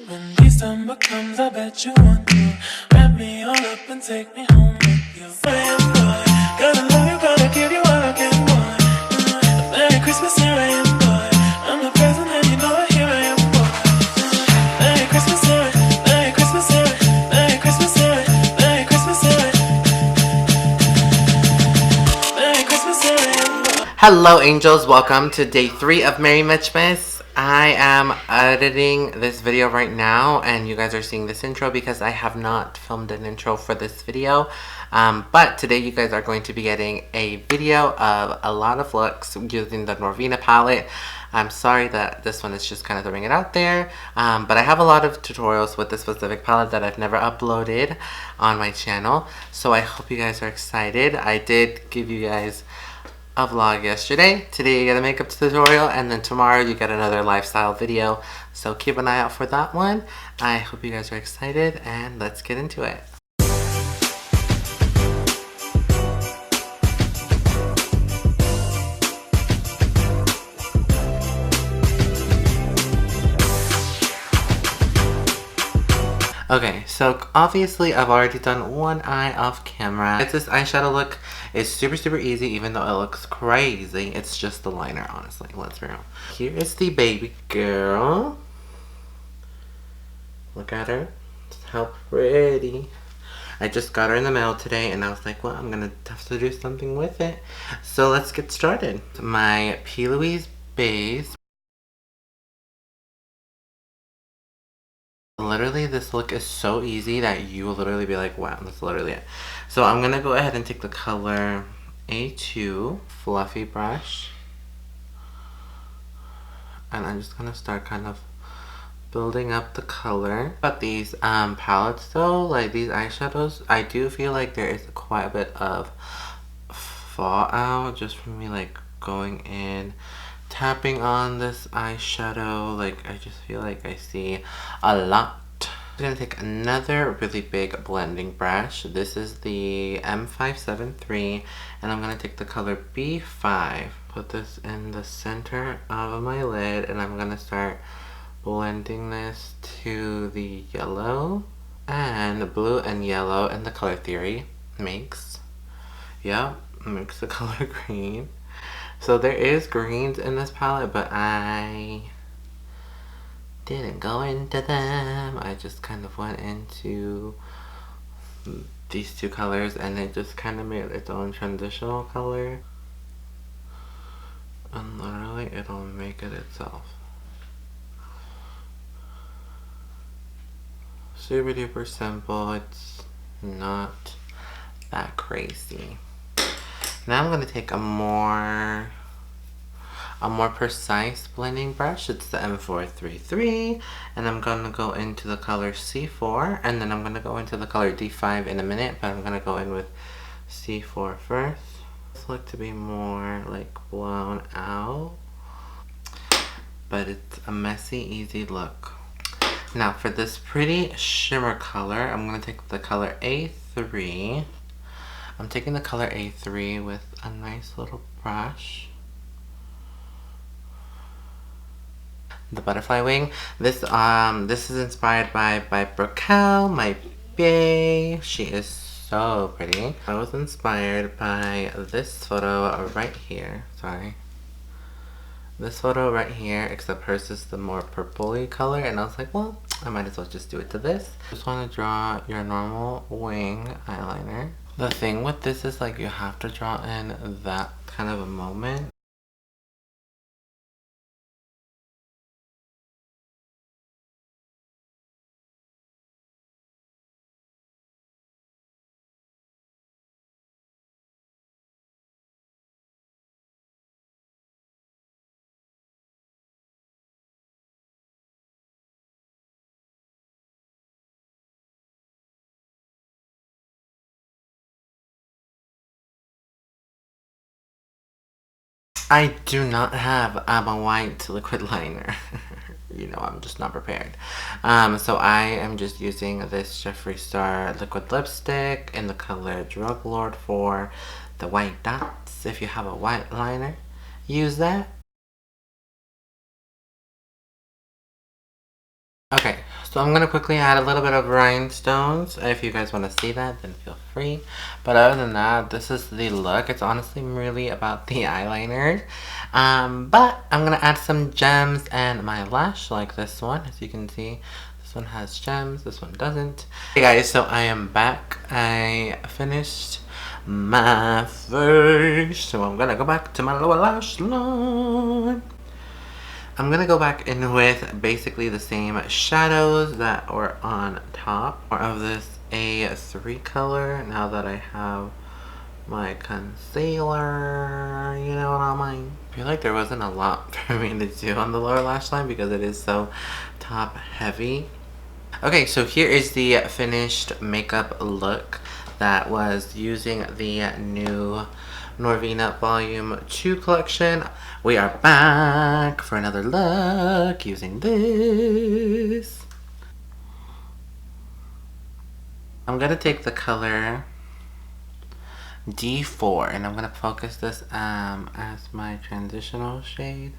When December comes, I bet you want to wrap me all up and take me home with you. I am boy, gotta love you, gotta give you all I can, boy. Merry Christmas, here I am, boy. I'm the present and you know it, here I am, boy. Merry Christmas, here I am. Merry Christmas, here I am. Merry Christmas, here I am. Merry Christmas, here I am. Merry Christmas, here I am, boy. Hello angels, welcome to day 3 of Merrymitchmas. I am editing this video right now and you guys are seeing this intro because I have not filmed an intro for this video. But today you guys are going to be getting a video of a lot of looks using the Norvina palette. I'm sorry that this one is just kind of throwing it out there, but I have a lot of tutorials with this specific palette that I've never uploaded on my channel. So I hope you guys are excited. I did give you guys a vlog yesterday. Today you get a makeup tutorial, and then tomorrow you get another lifestyle video. So keep an eye out for that one. I hope you guys are excited, and let's get into it. Okay, so obviously I've already done one eye off camera. It's this eyeshadow look. It's super easy, even though it looks crazy. It's just the liner, honestly. Let's be real. Here is the baby girl. Look at her. How pretty. I just got her in the mail today and I was like, well, I'm gonna have to do something with it. So let's get started. My P. Louise base. Literally, this look is so easy that you will literally be like, wow, that's literally it. So I'm going to go ahead and take the color A2 fluffy brush. And I'm just going to start kind of building up the color. But these palettes though, like these eyeshadows, I do feel like there is quite a bit of fallout just from me like going in, tapping on this eyeshadow. Like I just feel like I see a lot. I'm gonna take another really big blending brush. This is the M573 and I'm gonna take the color B5, put this in the center of my lid, and I'm gonna start blending this to the yellow and blue and yellow, and the color theory makes the color green. So there is greens in this palette, but I didn't go into them. I just kind of went into these two colors and it just kind of made its own transitional color. And literally it'll make it itself. Super duper simple. It's not that crazy. Now I'm going to take a more precise blending brush. It's the M433, and I'm going to go into the color C4, and then I'm going to go into the color D5 in a minute, but I'm going to go in with C4 first. This look to be more like blown out, but it's a messy, easy look. Now for this pretty shimmer color, I'm going to take the color A3. I'm taking the color A3 with a nice little brush. The butterfly wing. This is inspired by Brickell, my bae. She is so pretty. I was inspired by this photo right here. Sorry. This photo right here, except hers is the more purpley color, and I was like, well, I might as well just do it to this. Just want to draw your normal wing eyeliner. The thing with this is like you have to draw in that kind of a moment. I do not have a white liquid liner. You know, I'm just not prepared. So I am just using this Jeffree Star liquid lipstick in the color Drug Lord for the white dots. If you have a white liner, use that. Okay, So I'm going to quickly add a little bit of rhinestones. If you guys want to see that, then feel free. But other than that, this is the look. It's honestly really about the eyeliner. But I'm going to add some gems and my lash like this one. As you can see, this one has gems, this one doesn't. Hey guys, so I am back. I finished my face. So I'm going to go back to my lower lash line. I'm going to go back in with basically the same shadows that were on top. More of this A3 color now that I have my concealer, you know what I mean? I feel like there wasn't a lot for me to do on the lower lash line because it is so top heavy. Okay, so here is the finished makeup look that was using the new Norvina Volume 2 collection. We are back for another look using this. I'm going to take the color D4 and I'm going to focus this as my transitional shade.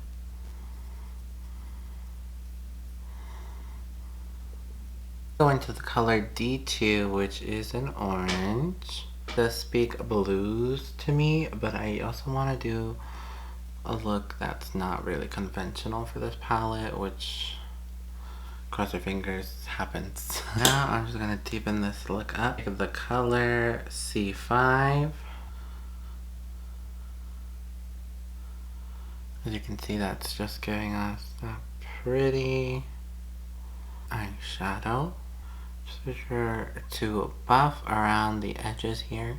Go into the color D2, which is an orange. It does speak blues to me, but I also want to do a look that's not really conventional for this palette, which, cross your fingers, happens. Now I'm just going to deepen this look up. Take the color C5. As you can see, that's just giving us that pretty eyeshadow. Just be sure to buff around the edges here.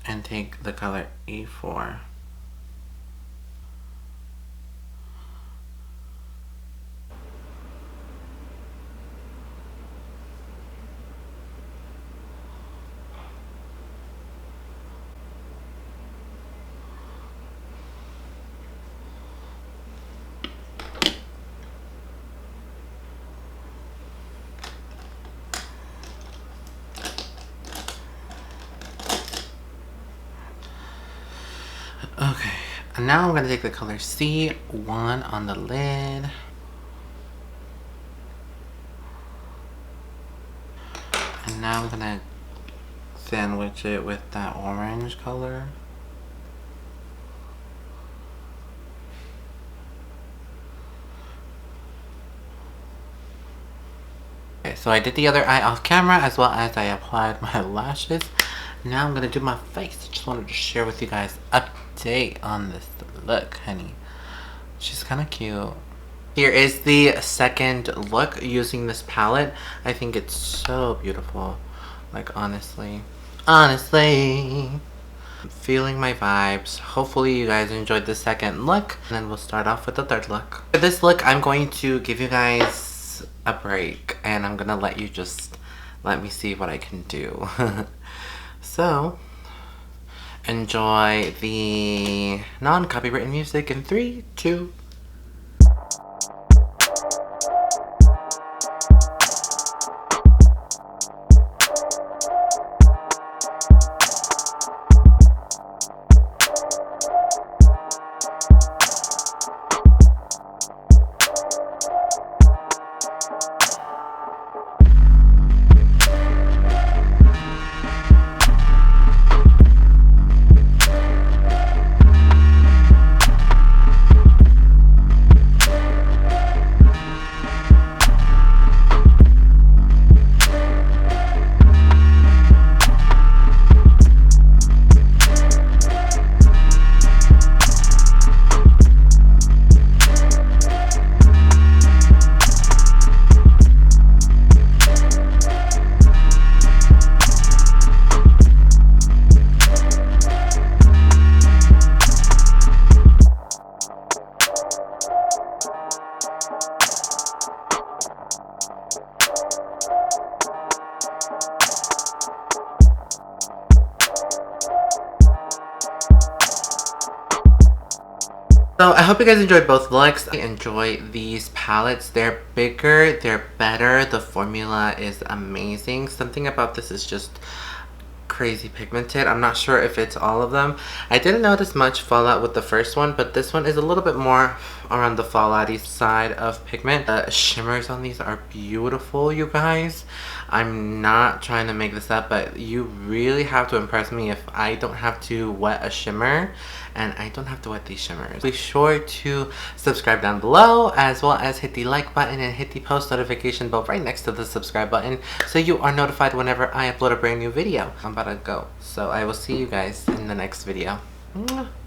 And take the color E4. Okay, and now I'm going to take the color C1 on the lid. And now I'm going to sandwich it with that orange color. Okay, so I did the other eye off camera as well as I applied my lashes. Now I'm going to do my face. Just wanted to share with you guys update on this look, honey. She's kind of cute. Here is the second look using this palette. I think it's so beautiful. Like, honestly. Honestly. I'm feeling my vibes. Hopefully you guys enjoyed the second look. And then we'll start off with the third look. For this look, I'm going to give you guys a break. And I'm going to let you just let me see what I can do. So, enjoy the non-copywritten music in 3, 2, So I hope you guys enjoyed both looks. I enjoy these palettes. They're bigger, they're better. The formula is amazing. Something about this is just crazy pigmented. I'm not sure if it's all of them. I didn't notice much fallout with the first one, but this one is a little bit more around the fallouty side of pigment. The shimmers on these are beautiful, you guys. I'm not trying to make this up, but you really have to impress me if I don't have to wet a shimmer, and I don't have to wet these shimmers. Be sure to subscribe down below, as well as hit the like button and hit the post notification bell right next to the subscribe button so you are notified whenever I upload a brand new video. I'm about to go, so I will see you guys in the next video. Mwah.